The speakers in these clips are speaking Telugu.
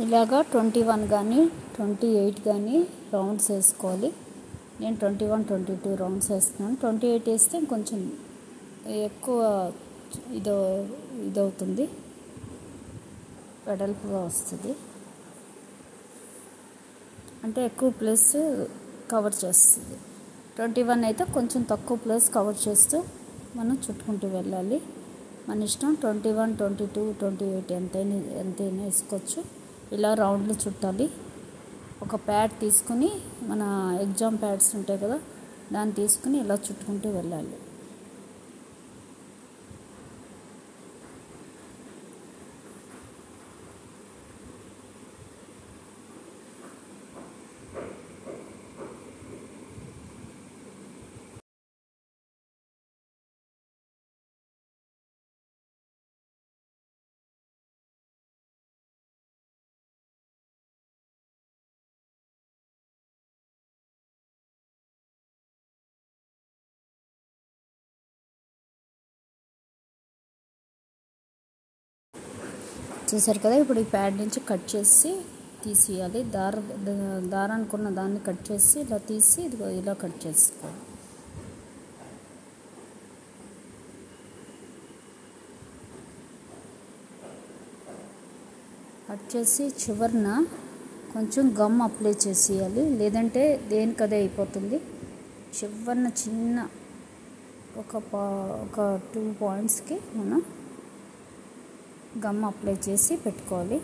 ఇలాగా 21 కానీ 28 కానీ రౌండ్స్ వేసుకోవాలి. నేను 21, 22 రౌండ్స్ వేస్తున్నాను. 28 వేస్తే కొంచెం ఎక్కువ ఇదవుతుంది, వెడల్పుగా వస్తుంది, అంటే ఎక్కువ ప్లేస్ కవర్ చేస్తుంది. 21 అయితే కొంచెం తక్కువ ప్లేస్ కవర్ చేస్తూ మనం చుట్టుకుంటూ వెళ్ళాలి. మన ఇష్టం. 21, 22, 28 ఎంతైనా వేసుకోవచ్చు. ఇలా రౌండ్లు చుట్టాలి. ఒక ప్యాడ్ తీసుకుని, మన ఎగ్జామ్ ప్యాడ్స్ ఉంటాయి కదా, దాన్ని తీసుకుని ఇలా చుట్టుకుంటూ వెళ్ళాలి. చూసారు కదా, ఇప్పుడు ఈ ప్యాడ్ నుంచి కట్ చేసి తీసేయాలి. దారానికి ఉన్న దాన్ని కట్ చేసి ఇలా తీసి ఇలా కట్ చేసుకోవాలి. కట్ చేసి చివరన కొంచెం గమ్ అప్లై చేసేయాలి, లేదంటే దేనికదే అయిపోతుంది. చివరన చిన్న ఒక 2 పాయింట్స్కి మనం గమ్ అప్లై చేసి పెట్టుకోవాలి.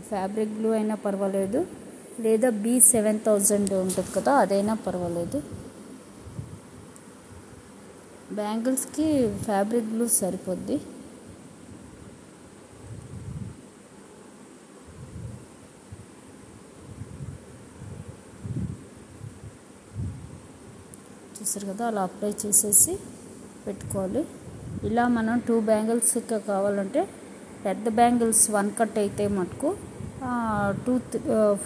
ఫ్యాబ్రిక్ గ్లూ అయినా పర్వాలేదు, లేదా B7000 ఉంటుంది కదా, అదైనా పర్వాలేదు. బ్యాంగిల్స్కి ఫ్యాబ్రిక్ గ్లూ సరిపోద్ది. చూసారు కదా, అలా అప్లై చేసేసి పెట్టుకోవాలి. ఇలా మనం 2 బ్యాంగిల్స్ కావాలంటే, పెద్ద బ్యాంగిల్స్ 1 కట్ అయితే మటుకు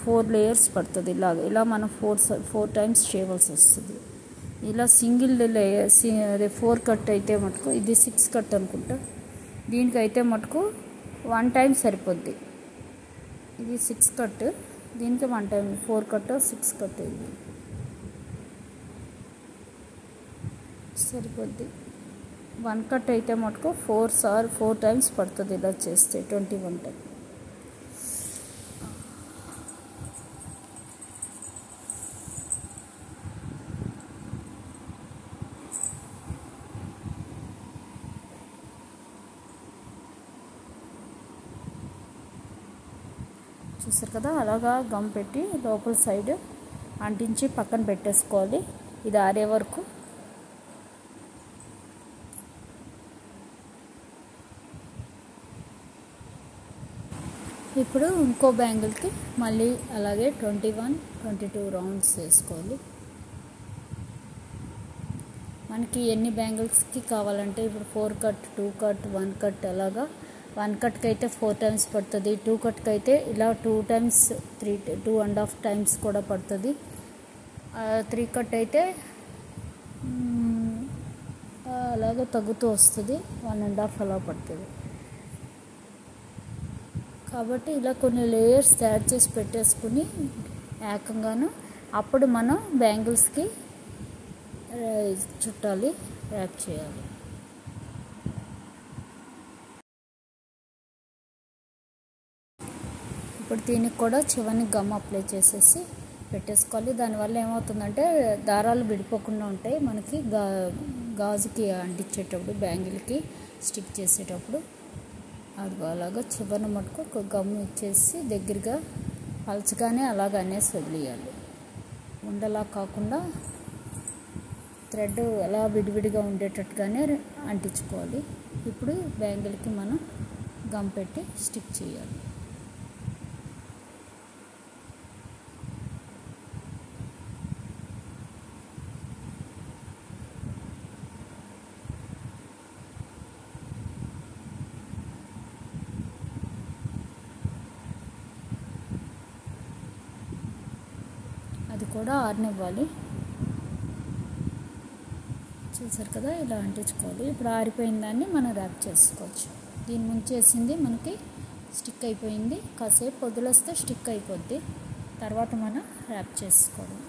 4 లేయర్స్ పడుతుంది. ఇలా మనం 4 టైమ్స్ చేయవలసి వస్తుంది. ఇలా సింగిల్ లేయర్ 4 కట్ అయితే మటుకు, ఇది 6 కట్ అనుకుంటా, దీనికైతే మటుకు 1 టైం సరిపోద్ది. ఇది 6 కట్, దీనికి 1 టైం. 4 కట్ 6 కట్ ఇది సరిపోద్ది. 1 కట్ అయితే మటుకు 4 టైమ్స్ పడుతుంది. ఇలా చేస్తే 21 టైం. చూసారు కదా, అలాగా గమ్ పెట్టి లోపల సైడ్ అంటించి పక్కన పెట్టేసుకోవాలి, ఇది ఆరే వరకు. ఇప్పుడు ఇంకో బ్యాంగిల్కి మళ్ళీ అలాగే 21, 22 రౌండ్స్ వేసుకోవాలి. మనకి ఎన్ని బ్యాంగిల్స్కి కావాలంటే, ఇప్పుడు 4 కట్, 2 కట్, 1 కట్, అలాగా 1 కట్కి అయితే 4 టైమ్స్ పడుతుంది. 2 కట్కి అయితే ఇలా 2 టైమ్స్, 2.5 టైమ్స్ కూడా పడుతుంది. 3 కట్ అయితే అలాగే తగ్గుతూ వస్తుంది, 1.5 అలా పడుతుంది. కాబట్టి ఇలా కొన్ని లేయర్స్ తయారు చేసి పెట్టేసుకుని ఏకంగాను అప్పుడు మనం బ్యాంగిల్స్కి చుట్టాలి, ర్యాప్ చేయాలి. ఇప్పుడు దీనికి కూడా చివరిని గమ్ అప్లై చేసేసి పెట్టేసుకోవాలి. దానివల్ల ఏమవుతుందంటే దారాలు విడిపోకుండా ఉంటాయి. మనకి గాజుకి అంటించేటప్పుడు, బ్యాంగిల్కి స్టిక్ చేసేటప్పుడు అది అలాగా చివరిన మటుకు ఒక గమ్ ఇచ్చేసి దగ్గరగా పలచగానే అలాగనే వదిలేయాలి. ఉండలా కాకుండా థ్రెడ్ అలా విడివిడిగా ఉండేటట్టుగానే అంటించుకోవాలి. ఇప్పుడు బ్యాంగిల్కి మనం గమ్ పెట్టి స్టిక్ చేయాలి. అది కూడా ఆరనివ్వాలి. చూసారు కదా, ఇలా అంటించుకోవాలి. ఇప్పుడు ఆరిపోయిన దాన్ని మనం ర్యాప్ చేసుకోవచ్చు. దీని ముంచేసింది మనకి స్టిక్ అయిపోయింది. కాసేపు వదిలేస్తే స్టిక్ అయిపోద్ది. తర్వాత మనం ర్యాప్ చేసుకోవడం.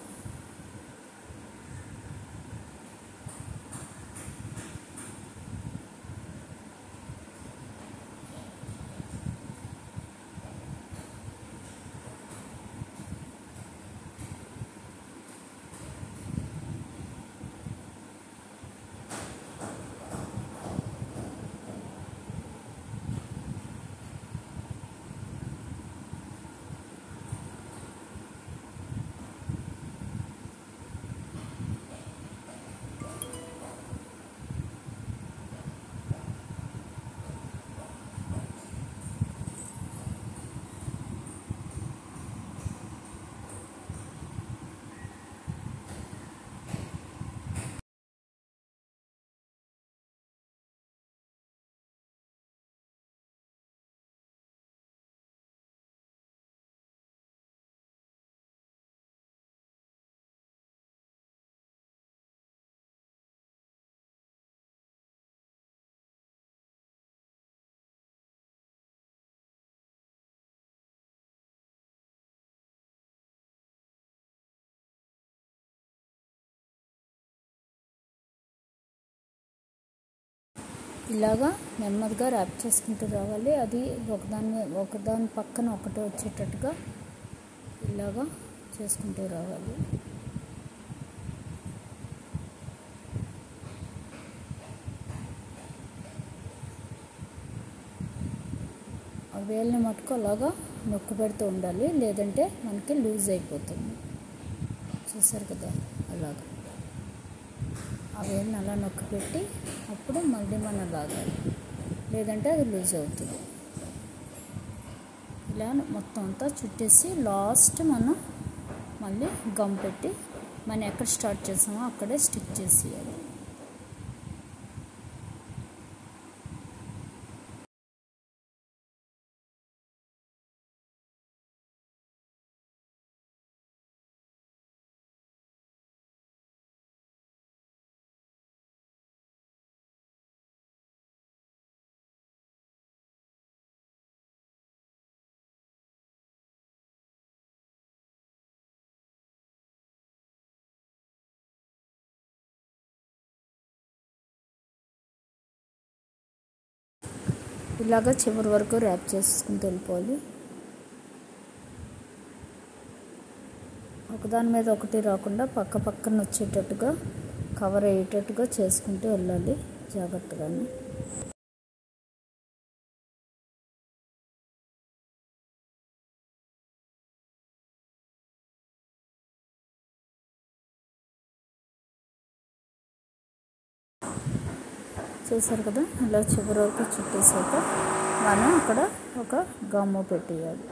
ఇలాగా నెమ్మదిగా ర్యాప్ చేసుకుంటూ రావాలి. అది ఒకదాని పక్కన ఒకటి వచ్చేటట్టుగా ఇలాగా చేసుకుంటూ రావాలి. ఆ వేలుని మట్టుకు అలాగా నొక్కి పెడుతూ ఉండాలి, లేదంటే మనకి లూజ్ అయిపోతుంది. చూసారు కదా, అలాగా ఆ వేలుని అలా నొక్కి పెట్టి అప్పుడు మళ్ళీ మనం లాగాలి, లేదంటే అది లూజ్ అవుతుంది. ఇలా మొత్తం అంతా చుట్టేసి లాస్ట్ మనం మళ్ళీ గమ్ పెట్టి మనం ఎక్కడ స్టార్ట్ చేసామో అక్కడే స్టిక్ చేసేయాలి. ఇలాగ చివరి వరకు ర్యాప్ చేసుకుంటూ వెళ్ళిపోవాలి. ఒకదాని మీద ఒకటి రాకుండా పక్క పక్కన వచ్చేటట్టుగా కవర్ అయ్యేటట్టుగా చేసుకుంటూ వెళ్ళాలి జాగ్రత్తగానే. చూసారు కదా, ఇలా చివరి వరకు చుట్టేసాక మనం అక్కడ ఒక గమ్ము పెట్టేయాలి.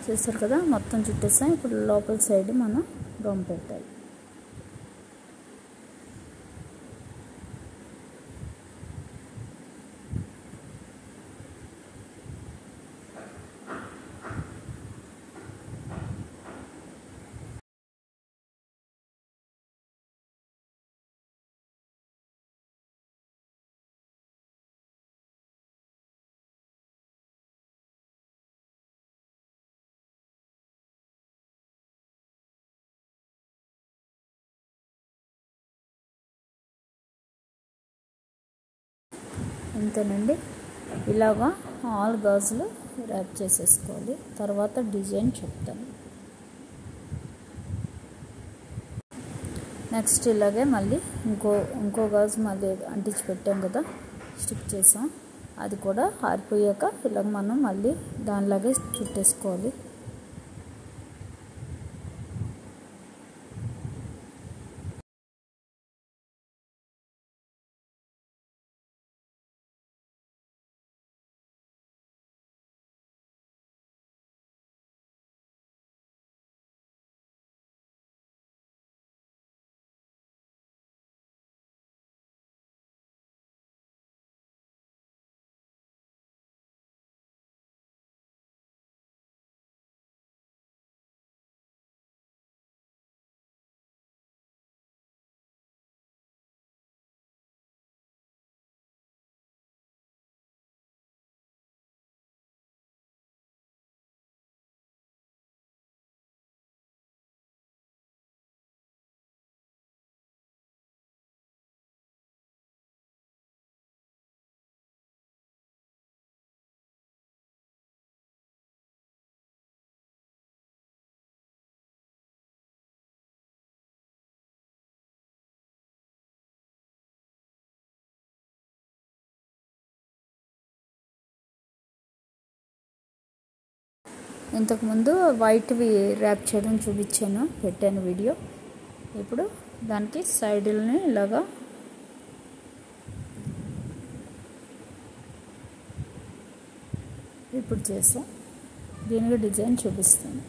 చూసారు కదా, మొత్తం చుట్టేసాం. ఇప్పుడు లోపల సైడ్ మనం గమ్ పెట్టాలి. అంతేనండి, ఇలాగా ఆల్ గాజులు ర్యాప్ చేసేసుకోవాలి. తర్వాత డిజైన్ చెప్తాను. నెక్స్ట్ ఇలాగే మళ్ళీ ఇంకో గాజు మళ్ళీ అంటించి పెట్టాం కదా, స్టిక్ చేసాం. అది కూడా ఆరిపోయాక ఇలాగ మనం మళ్ళీ దానిలాగే చుట్టేసుకోవాలి. ఇంతకుముందు వైట్వి ర్యాప్ చేయడం చూపించాను, పెట్టాను వీడియో. ఇప్పుడు దానికి సైడ్లని ఇలాగా ఇప్పుడు చేసాం. దీనికి డిజైన్ చూపిస్తాను.